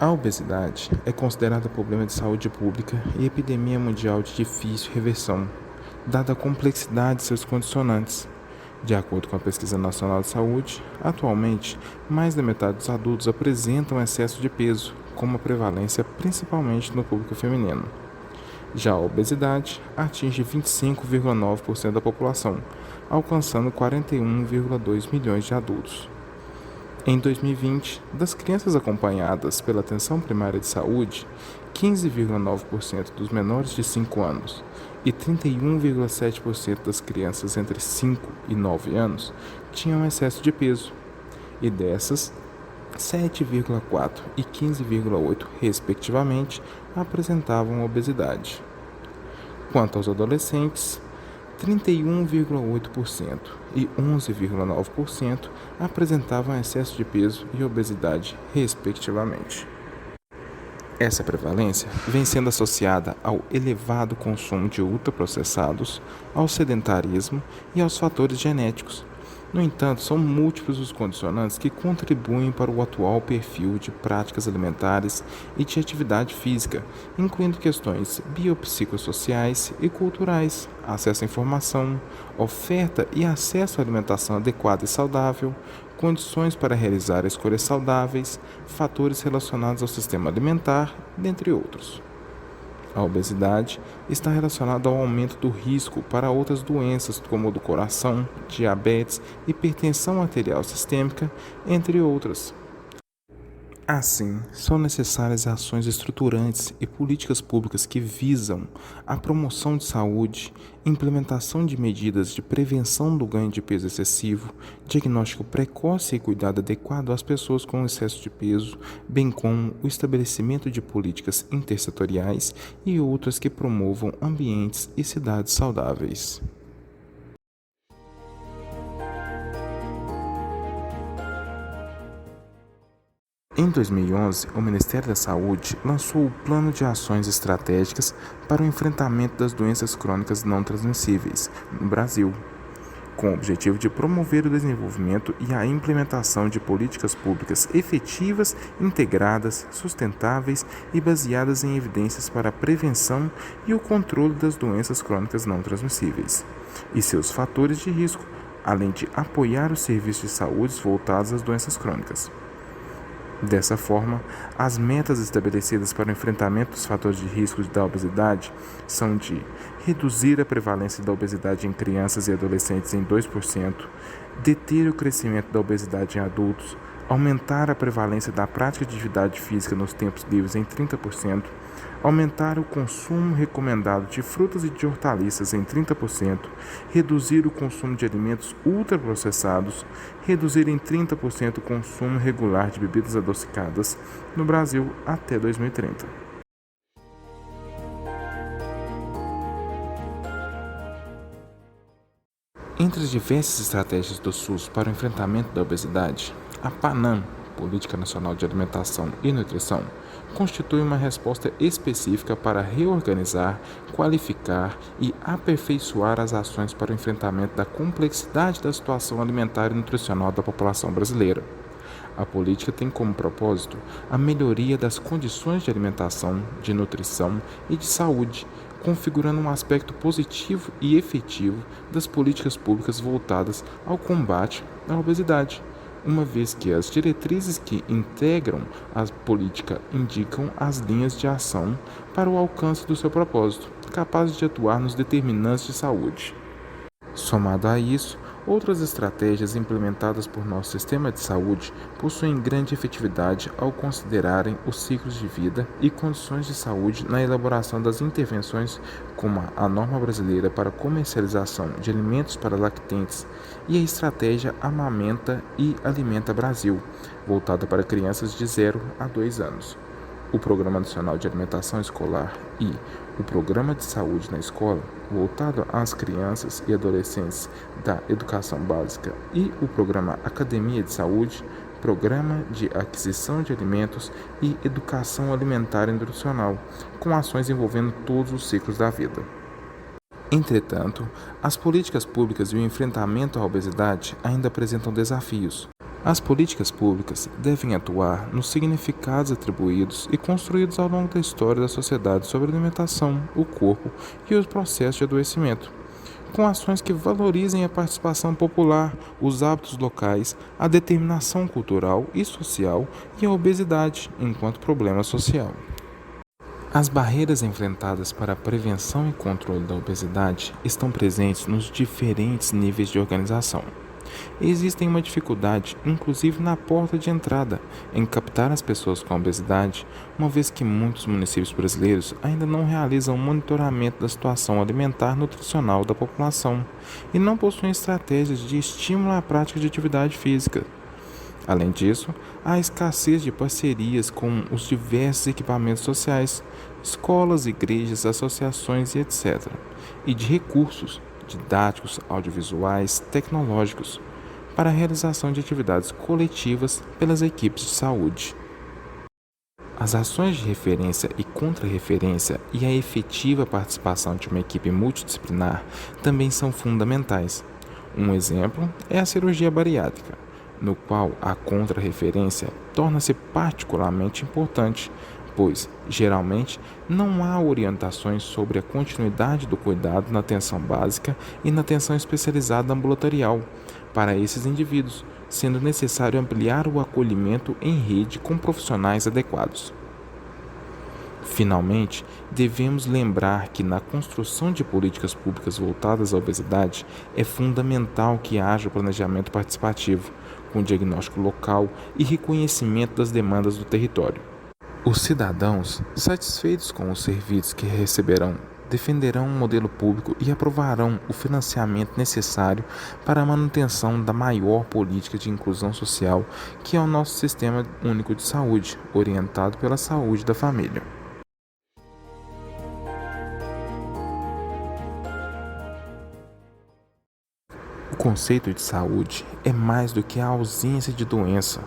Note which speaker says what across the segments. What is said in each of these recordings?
Speaker 1: A obesidade é considerada problema de saúde pública e epidemia mundial de difícil reversão, dada a complexidade de seus condicionantes. De acordo com a Pesquisa Nacional de Saúde, atualmente, mais da metade dos adultos apresentam excesso de peso, com uma prevalência principalmente no público feminino. Já a obesidade atinge 25,9% da população, alcançando 41,2 milhões de adultos. Em 2020, das crianças acompanhadas pela atenção primária de saúde, 15,9% dos menores de 5 anos e 31,7% das crianças entre 5 e 9 anos tinham excesso de peso, e dessas, 7,4% e 15,8%, respectivamente, apresentavam obesidade. Quanto aos adolescentes, 31,8% e 11,9% apresentavam excesso de peso e obesidade, respectivamente. Essa prevalência vem sendo associada ao elevado consumo de ultraprocessados, ao sedentarismo e aos fatores genéticos. No entanto, são múltiplos os condicionantes que contribuem para o atual perfil de práticas alimentares e de atividade física, incluindo questões biopsicossociais e culturais, acesso à informação, oferta e acesso à alimentação adequada e saudável, condições para realizar escolhas saudáveis, fatores relacionados ao sistema alimentar, dentre outros. A obesidade está relacionada ao aumento do risco para outras doenças como o do coração, diabetes, hipertensão arterial sistêmica, entre outras. Assim, são necessárias ações estruturantes e políticas públicas que visam a promoção de saúde, implementação de medidas de prevenção do ganho de peso excessivo, diagnóstico precoce e cuidado adequado às pessoas com excesso de peso, bem como o estabelecimento de políticas intersetoriais e outras que promovam ambientes e cidades saudáveis. Em 2011, o Ministério da Saúde lançou o Plano de Ações Estratégicas para o Enfrentamento das Doenças Crônicas Não Transmissíveis no Brasil, com o objetivo de promover o desenvolvimento e a implementação de políticas públicas efetivas, integradas, sustentáveis e baseadas em evidências para a prevenção e o controle das doenças crônicas não transmissíveis e seus fatores de risco, além de apoiar os serviços de saúde voltados às doenças crônicas. Dessa forma, as metas estabelecidas para o enfrentamento dos fatores de risco da obesidade são de reduzir a prevalência da obesidade em crianças e adolescentes em 2%, deter o crescimento da obesidade em adultos, aumentar a prevalência da prática de atividade física nos tempos livres em 30%, aumentar o consumo recomendado de frutas e de hortaliças em 30%, reduzir o consumo de alimentos ultraprocessados, reduzir em 30% o consumo regular de bebidas adocicadas no Brasil até 2030. Entre as diversas estratégias do SUS para o enfrentamento da obesidade, a PANAM, Política Nacional de Alimentação e Nutrição, constitui uma resposta específica para reorganizar, qualificar e aperfeiçoar as ações para o enfrentamento da complexidade da situação alimentar e nutricional da população brasileira. A política tem como propósito a melhoria das condições de alimentação, de nutrição e de saúde, configurando um aspecto positivo e efetivo das políticas públicas voltadas ao combate à obesidade, uma vez que as diretrizes que integram a política indicam as linhas de ação para o alcance do seu propósito, capazes de atuar nos determinantes de saúde. Somado a isso, outras estratégias implementadas por nosso sistema de saúde possuem grande efetividade ao considerarem os ciclos de vida e condições de saúde na elaboração das intervenções, como a norma brasileira para comercialização de alimentos para lactentes e a estratégia Amamenta e Alimenta Brasil, voltada para crianças de 0 a 2 anos. O Programa Nacional de Alimentação Escolar e o Programa de Saúde na Escola, voltado às crianças e adolescentes da Educação Básica, e o Programa Academia de Saúde, Programa de Aquisição de Alimentos e Educação Alimentar e Nutricional, com ações envolvendo todos os ciclos da vida. Entretanto, as políticas públicas e o enfrentamento à obesidade ainda apresentam desafios, As políticas públicas devem atuar nos significados atribuídos e construídos ao longo da história da sociedade sobre a alimentação, o corpo e os processos de adoecimento, com ações que valorizem a participação popular, os hábitos locais, a determinação cultural e social e a obesidade enquanto problema social. As barreiras enfrentadas para a prevenção e controle da obesidade estão presentes nos diferentes níveis de organização. Existem uma dificuldade, inclusive na porta de entrada, em captar as pessoas com obesidade, uma vez que muitos municípios brasileiros ainda não realizam monitoramento da situação alimentar nutricional da população e não possuem estratégias de estímulo à prática de atividade física. Além disso, há a escassez de parcerias com os diversos equipamentos sociais, escolas, igrejas, associações e etc., e de recursos didáticos, audiovisuais, tecnológicos, para a realização de atividades coletivas pelas equipes de saúde. As ações de referência e contra-referência e a efetiva participação de uma equipe multidisciplinar também são fundamentais. Um exemplo é a cirurgia bariátrica, no qual a contra-referência torna-se particularmente importante, pois, geralmente, não há orientações sobre a continuidade do cuidado na atenção básica e na atenção especializada ambulatorial para esses indivíduos, sendo necessário ampliar o acolhimento em rede com profissionais adequados. Finalmente, devemos lembrar que na construção de políticas públicas voltadas à obesidade é fundamental que haja o planejamento participativo, com diagnóstico local e reconhecimento das demandas do território. Os cidadãos, satisfeitos com os serviços que receberão, defenderão um modelo público e aprovarão o financiamento necessário para a manutenção da maior política de inclusão social, que é o nosso Sistema Único de Saúde, orientado pela saúde da família. O conceito de saúde é mais do que a ausência de doença.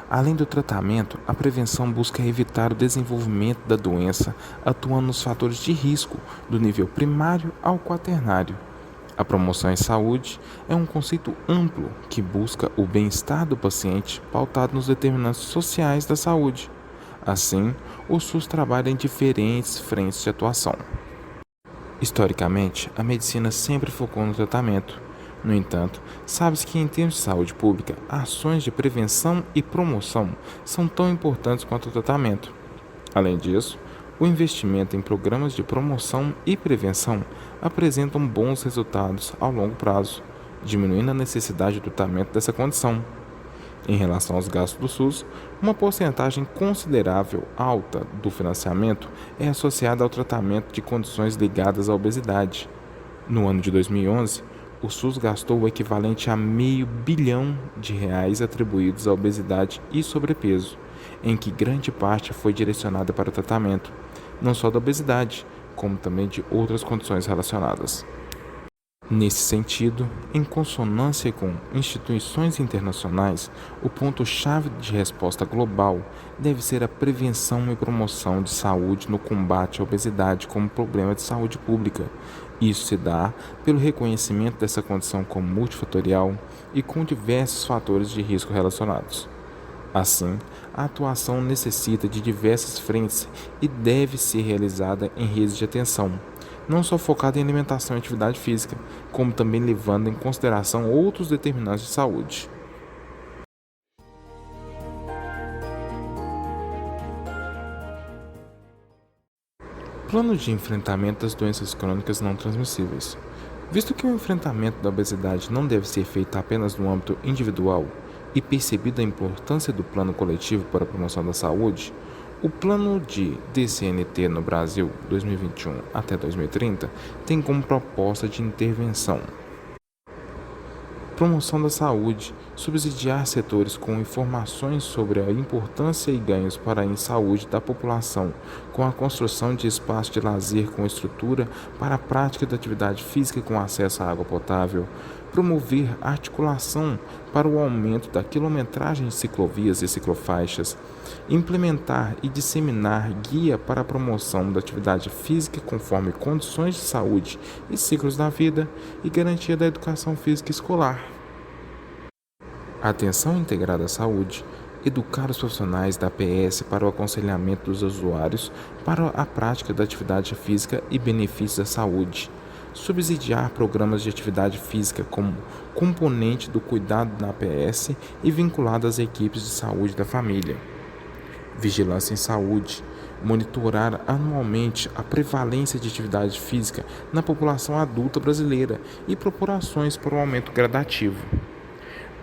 Speaker 1: Além do tratamento, a prevenção busca evitar o desenvolvimento da doença, atuando nos fatores de risco, do nível primário ao quaternário. A promoção em saúde é um conceito amplo que busca o bem-estar do paciente pautado nos determinantes sociais da saúde. Assim, o SUS trabalha em diferentes frentes de atuação. Historicamente, a medicina sempre focou no tratamento. No entanto, sabe-se que em termos de saúde pública, ações de prevenção e promoção são tão importantes quanto o tratamento. Além disso, o investimento em programas de promoção e prevenção apresentam bons resultados ao longo prazo, diminuindo a necessidade de tratamento dessa condição. Em relação aos gastos do SUS, uma porcentagem considerável alta do financiamento é associada ao tratamento de condições ligadas à obesidade. No ano de 2011, o SUS gastou o equivalente a R$ 500 bilhão atribuídos à obesidade e sobrepeso, em que grande parte foi direcionada para o tratamento, não só da obesidade, como também de outras condições relacionadas. Nesse sentido, em consonância com instituições internacionais, o ponto-chave de resposta global deve ser a prevenção e promoção de saúde no combate à obesidade como problema de saúde pública. Isso se dá pelo reconhecimento dessa condição como multifatorial e com diversos fatores de risco relacionados. Assim, a atuação necessita de diversas frentes e deve ser realizada em redes de atenção, não só focada em alimentação e atividade física, como também levando em consideração outros determinantes de saúde. Plano de enfrentamento das doenças crônicas não transmissíveis. Visto que o enfrentamento da obesidade não deve ser feito apenas no âmbito individual e percebida a importância do plano coletivo para a promoção da saúde, o plano de DCNT no Brasil 2021 até 2030 tem como proposta de intervenção promoção da saúde, subsidiar setores com informações sobre a importância e ganhos para a saúde da população, com a construção de espaços de lazer com estrutura para a prática da atividade física com acesso à água potável, promover articulação para o aumento da quilometragem de ciclovias e ciclofaixas, implementar e disseminar guia para a promoção da atividade física conforme condições de saúde e ciclos da vida e garantia da educação física escolar. Atenção integrada à saúde, educar os profissionais da APS para o aconselhamento dos usuários para a prática da atividade física e benefícios da saúde, subsidiar programas de atividade física como componente do cuidado na APS e vinculado às equipes de saúde da família. Vigilância em saúde, monitorar anualmente a prevalência de atividade física na população adulta brasileira e propor ações para o aumento gradativo.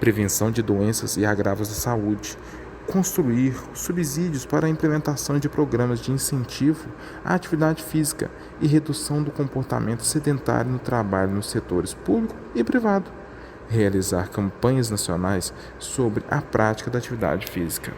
Speaker 1: Prevenção de doenças e agravos da saúde, construir subsídios para a implementação de programas de incentivo à atividade física e redução do comportamento sedentário no trabalho nos setores público e privado, realizar campanhas nacionais sobre a prática da atividade física.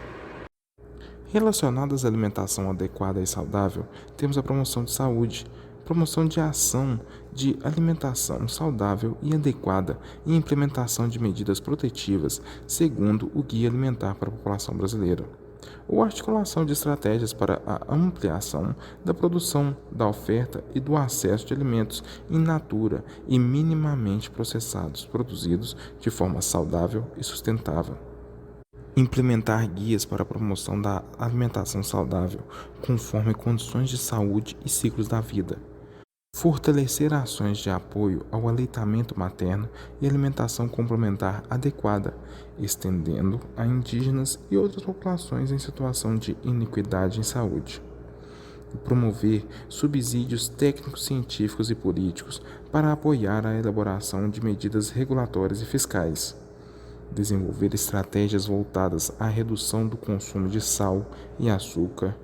Speaker 1: Relacionadas à alimentação adequada e saudável, temos a promoção de saúde, promoção de ação de alimentação saudável e adequada e implementação de medidas protetivas segundo o Guia Alimentar para a População Brasileira, ou articulação de estratégias para a ampliação da produção, da oferta e do acesso de alimentos in natura e minimamente processados, produzidos de forma saudável e sustentável. Implementar guias para a promoção da alimentação saudável, conforme condições de saúde e ciclos da vida. Fortalecer ações de apoio ao aleitamento materno e alimentação complementar adequada, estendendo a indígenas e outras populações em situação de iniquidade em saúde. Promover subsídios técnicos, científicos e políticos para apoiar a elaboração de medidas regulatórias e fiscais. Desenvolver estratégias voltadas à redução do consumo de sal e açúcar,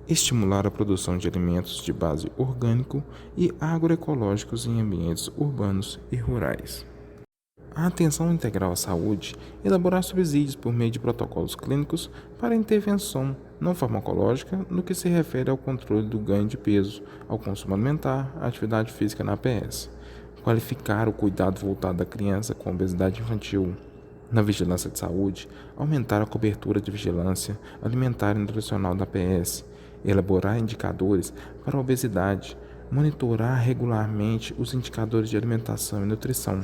Speaker 1: estimular a produção de alimentos de base orgânico e agroecológicos em ambientes urbanos e rurais. A atenção integral à saúde, elaborar subsídios por meio de protocolos clínicos para intervenção não farmacológica no que se refere ao controle do ganho de peso, ao consumo alimentar, à atividade física na APS. Qualificar o cuidado voltado à criança com obesidade infantil. Na vigilância de saúde, aumentar a cobertura de vigilância alimentar e nutricional da APS, elaborar indicadores para a obesidade, monitorar regularmente os indicadores de alimentação e nutrição.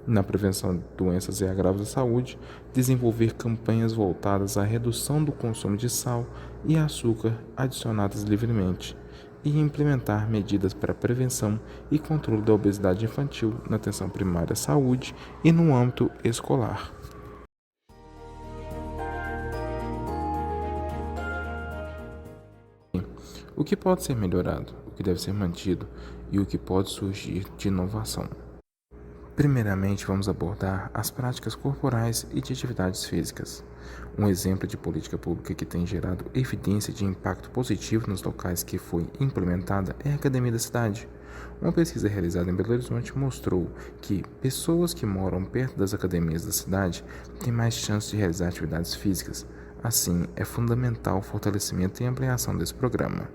Speaker 1: Na prevenção de doenças e agravos da saúde, desenvolver campanhas voltadas à redução do consumo de sal e açúcar adicionados livremente e implementar medidas para prevenção e controle da obesidade infantil na atenção primária à saúde e no âmbito escolar. O que pode ser melhorado, o que deve ser mantido e o que pode surgir de inovação. Primeiramente, vamos abordar as práticas corporais e de atividades físicas. Um exemplo de política pública que tem gerado evidência de impacto positivo nos locais que foi implementada é a Academia da Cidade. Uma pesquisa realizada em Belo Horizonte mostrou que pessoas que moram perto das academias da cidade têm mais chances de realizar atividades físicas. Assim, é fundamental o fortalecimento e ampliação desse programa.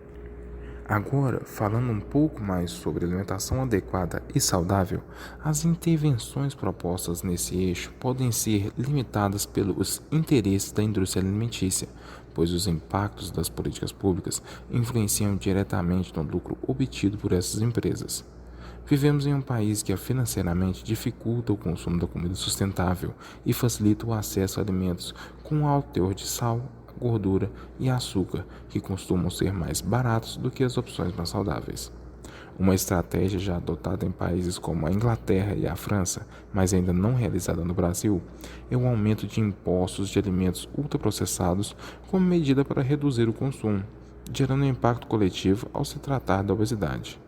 Speaker 1: Agora, falando um pouco mais sobre alimentação adequada e saudável, as intervenções propostas nesse eixo podem ser limitadas pelos interesses da indústria alimentícia, pois os impactos das políticas públicas influenciam diretamente no lucro obtido por essas empresas. Vivemos em um país que financeiramente dificulta o consumo da comida sustentável e facilita o acesso a alimentos com alto teor de sal, gordura e açúcar, que costumam ser mais baratos do que as opções mais saudáveis. Uma estratégia já adotada em países como a Inglaterra e a França, mas ainda não realizada no Brasil, é o aumento de impostos de alimentos ultraprocessados como medida para reduzir o consumo, gerando um impacto coletivo ao se tratar da obesidade.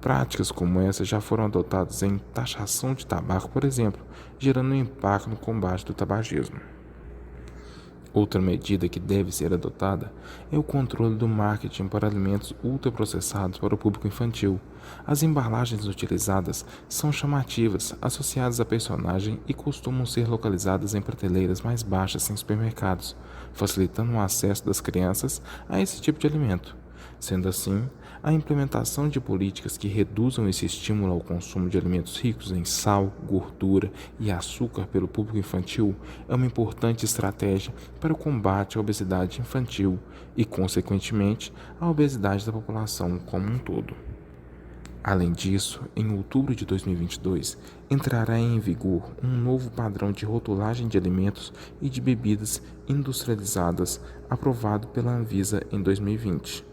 Speaker 1: Práticas como essa já foram adotadas em taxação de tabaco, por exemplo, gerando um impacto no combate do tabagismo. Outra medida que deve ser adotada é o controle do marketing para alimentos ultraprocessados para o público infantil. As embalagens utilizadas são chamativas, associadas a personagem e costumam ser localizadas em prateleiras mais baixas em supermercados, facilitando o acesso das crianças a esse tipo de alimento. Sendo assim, a implementação de políticas que reduzam esse estímulo ao consumo de alimentos ricos em sal, gordura e açúcar pelo público infantil é uma importante estratégia para o combate à obesidade infantil e, consequentemente, à obesidade da população como um todo. Além disso, em outubro de 2022, entrará em vigor um novo padrão de rotulagem de alimentos e de bebidas industrializadas aprovado pela Anvisa em 2020.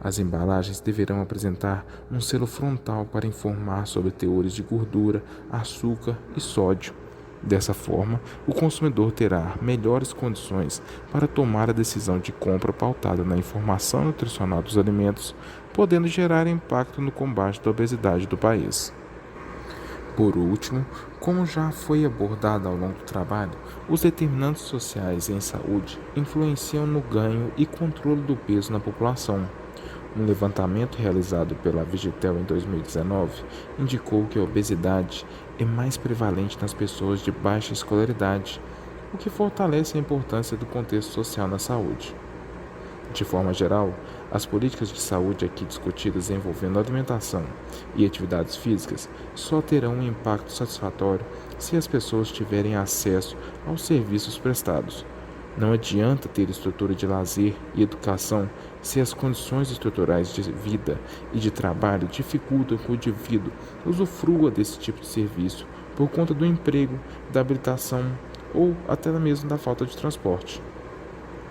Speaker 1: As embalagens deverão apresentar um selo frontal para informar sobre teores de gordura, açúcar e sódio. Dessa forma, o consumidor terá melhores condições para tomar a decisão de compra pautada na informação nutricional dos alimentos, podendo gerar impacto no combate da obesidade do país. Por último, como já foi abordado ao longo do trabalho, os determinantes sociais em saúde influenciam no ganho e controle do peso na população. Um levantamento realizado pela Vigitel em 2019 indicou que a obesidade é mais prevalente nas pessoas de baixa escolaridade, o que fortalece a importância do contexto social na saúde. De forma geral, as políticas de saúde aqui discutidas envolvendo alimentação e atividades físicas só terão um impacto satisfatório se as pessoas tiverem acesso aos serviços prestados. Não adianta ter estrutura de lazer e educação se as condições estruturais de vida e de trabalho dificultam que o indivíduo usufrua desse tipo de serviço por conta do emprego, da habilitação ou até mesmo da falta de transporte.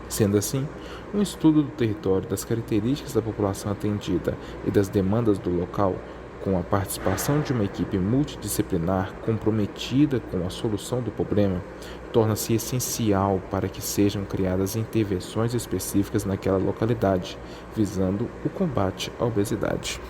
Speaker 1: Sendo assim, um estudo do território, das características da população atendida e das demandas do local, com a participação de uma equipe multidisciplinar comprometida com a solução do problema, torna-se essencial para que sejam criadas intervenções específicas naquela localidade, visando o combate à obesidade.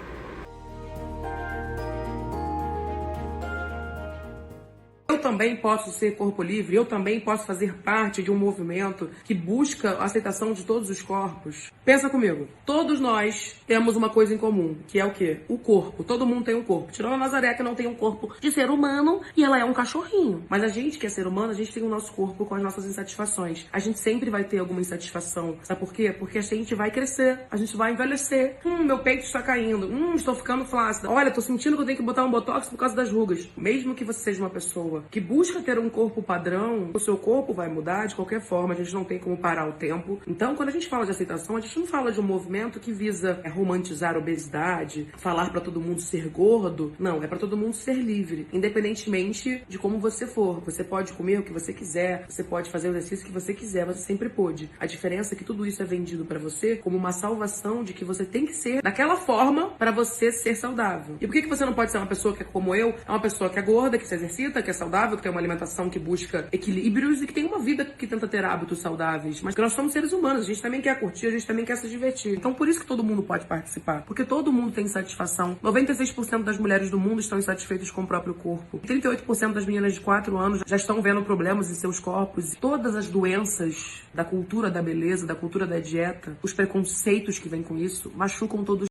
Speaker 2: Eu também posso ser corpo livre, eu também posso fazer parte de um movimento que busca a aceitação de todos os corpos. Pensa comigo, todos nós temos uma coisa em comum, que é o quê? O corpo. Todo mundo tem um corpo. Tirando a Nazaré, que não tem um corpo de ser humano, e ela é um cachorrinho. Mas a gente que é ser humano, a gente tem o nosso corpo com as nossas insatisfações. A gente sempre vai ter alguma insatisfação. Sabe por quê? Porque a gente vai crescer, a gente vai envelhecer. Meu peito está caindo. Estou ficando flácida. Olha, tô sentindo que eu tenho que botar um botox por causa das rugas. Mesmo que você seja uma pessoa que busca ter um corpo padrão, o seu corpo vai mudar de qualquer forma, a gente não tem como parar o tempo. Então, quando a gente fala de aceitação, a gente não fala de um movimento que visa romantizar a obesidade, falar pra todo mundo ser gordo. Não, é pra todo mundo ser livre, independentemente de como você for. Você pode comer o que você quiser, você pode fazer o exercício que você quiser, você sempre pôde. A diferença é que tudo isso é vendido pra você como uma salvação de que você tem que ser daquela forma pra você ser saudável. E por que você não pode ser uma pessoa que é como eu? É uma pessoa que é gorda, que se exercita, que é saudável, que tem uma alimentação que busca equilíbrios e que tem uma vida que tenta ter hábitos saudáveis. Mas que nós somos seres humanos, a gente também quer curtir, a gente também quer se divertir. Então por isso que todo mundo pode participar, porque todo mundo tem satisfação. 96% das mulheres do mundo estão insatisfeitas com o próprio corpo. 38% das meninas de 4 anos já estão vendo problemas em seus corpos. Todas as doenças da cultura da beleza, da cultura da dieta, os preconceitos que vêm com isso, machucam todos